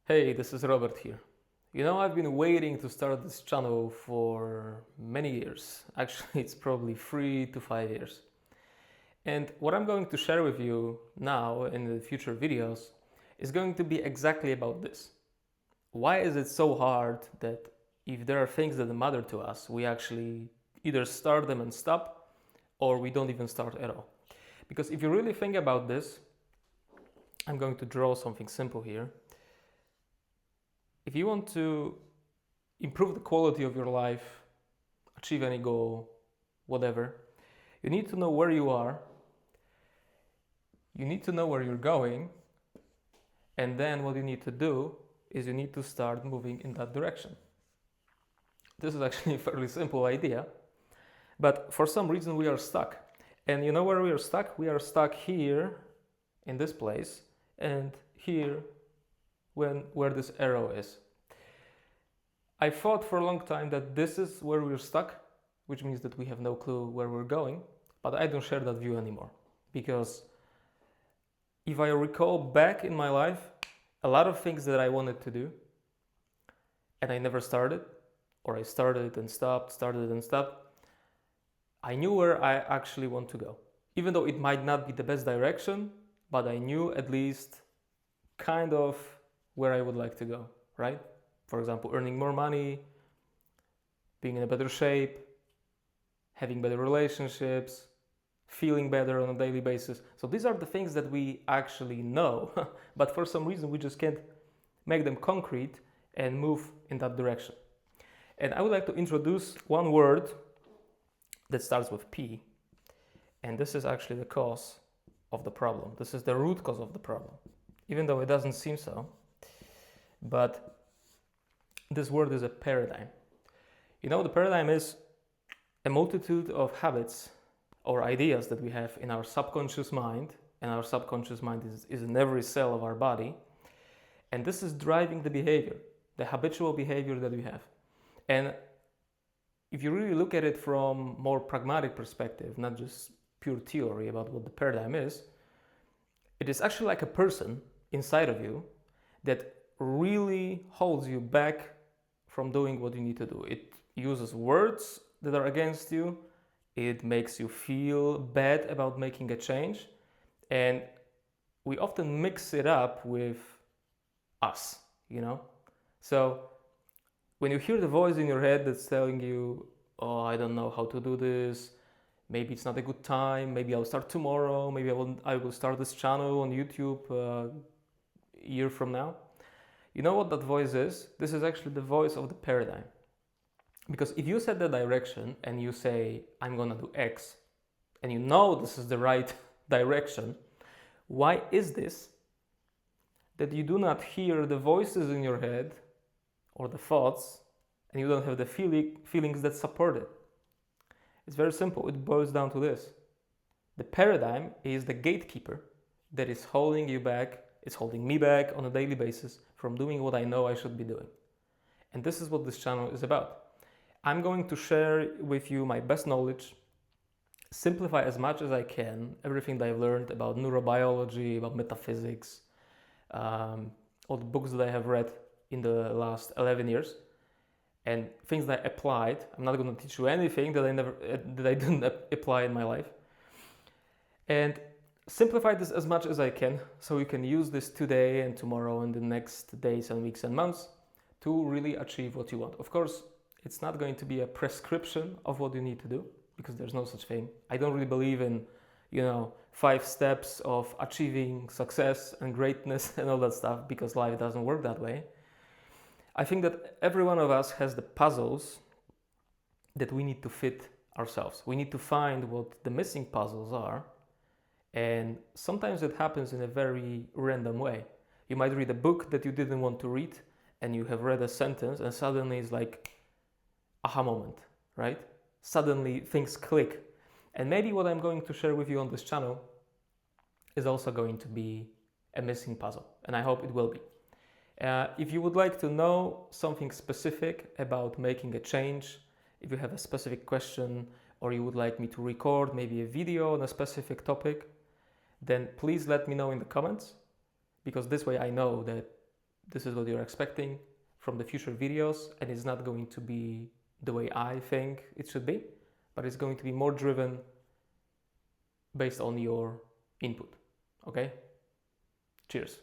Hey, this is Robert here. I've been waiting to start this channel for many years. Actually, it's probably 3 to 5 years. And what I'm going to share with you now in the future videos is going to be exactly about this. Why is it so hard that if there are things that matter to us, we actually either start them and stop, or we don't even start at all? Because if you really think about this, I'm going to draw something simple here. If you want to improve the quality of your life, achieve any goal, whatever, you need to know where you are, you need to know where you're going, and then what you need to do is you need to start moving in that direction. This is actually a fairly simple idea, but for some reason we are stuck. And you know where we are stuck? We are stuck here in this place and here where this arrow is. I thought for a long time that this is where we're stuck, which means that we have no clue where we're going, but I don't share that view anymore. Because if I recall back in my life, a lot of things that I wanted to do, and I never started, or I started and stopped, I knew where I actually want to go. Even though it might not be the best direction, but I knew at least kind of where I would like to go, right? For example, earning more money, being in a better shape, having better relationships, feeling better on a daily basis. So these are the things that we actually know, but for some reason we just can't make them concrete and move in that direction. And I would like to introduce one word that starts with P, and this is actually the cause of the problem. This is the root cause of the problem, even though it doesn't seem so. But this word is a paradigm. The paradigm is a multitude of habits or ideas that we have in our subconscious mind, and our subconscious mind is in every cell of our body, and this is driving the behavior, the habitual behavior that we have. And if you really look at it from more pragmatic perspective, not just pure theory about what the paradigm is, it is actually like a person inside of you that really holds you back from doing what you need to do. It uses words that are against you. It makes you feel bad about making a change. And we often mix it up with us, So when you hear the voice in your head that's telling you, oh, I don't know how to do this, maybe it's not a good time, maybe I'll start tomorrow, maybe I will start this channel on YouTube a year from now. You know what that voice is? This is actually the voice of the paradigm. Because if you set the direction and you say, I'm gonna do X, and you know this is the right direction, why is this that you do not hear the voices in your head or the thoughts, and you don't have the feelings that support it? It's very simple. It boils down to this. The paradigm is the gatekeeper that is holding you back, it's holding me back on a daily basis from doing what I know I should be doing. And this is what this channel is about. I'm going to share with you my best knowledge, simplify as much as I can everything that I've learned about neurobiology, about metaphysics, all the books that I have read in the last 11 years, and things that I applied. I'm not going to teach you anything that I didn't apply in my life. And simplify this as much as I can so you can use this today and tomorrow and the next days and weeks and months to really achieve what you want. Of course, it's not going to be a prescription of what you need to do, because there's no such thing. I don't really believe in, 5 steps of achieving success and greatness and all that stuff, because life doesn't work that way. I think that every one of us has the puzzles that we need to fit ourselves. We need to find what the missing puzzles are. And sometimes it happens in a very random way. You might read a book that you didn't want to read, and you have read a sentence, and suddenly it's like aha moment, right? Suddenly things click. And maybe what I'm going to share with you on this channel is also going to be a missing puzzle, and I hope it will be. If you would like to know something specific about making a change, if you have a specific question, or you would like me to record maybe a video on a specific topic, then please let me know in the comments, because this way I know that this is what you're expecting from the future videos, and it's not going to be the way I think it should be, but it's going to be more driven based on your input. Okay? Cheers.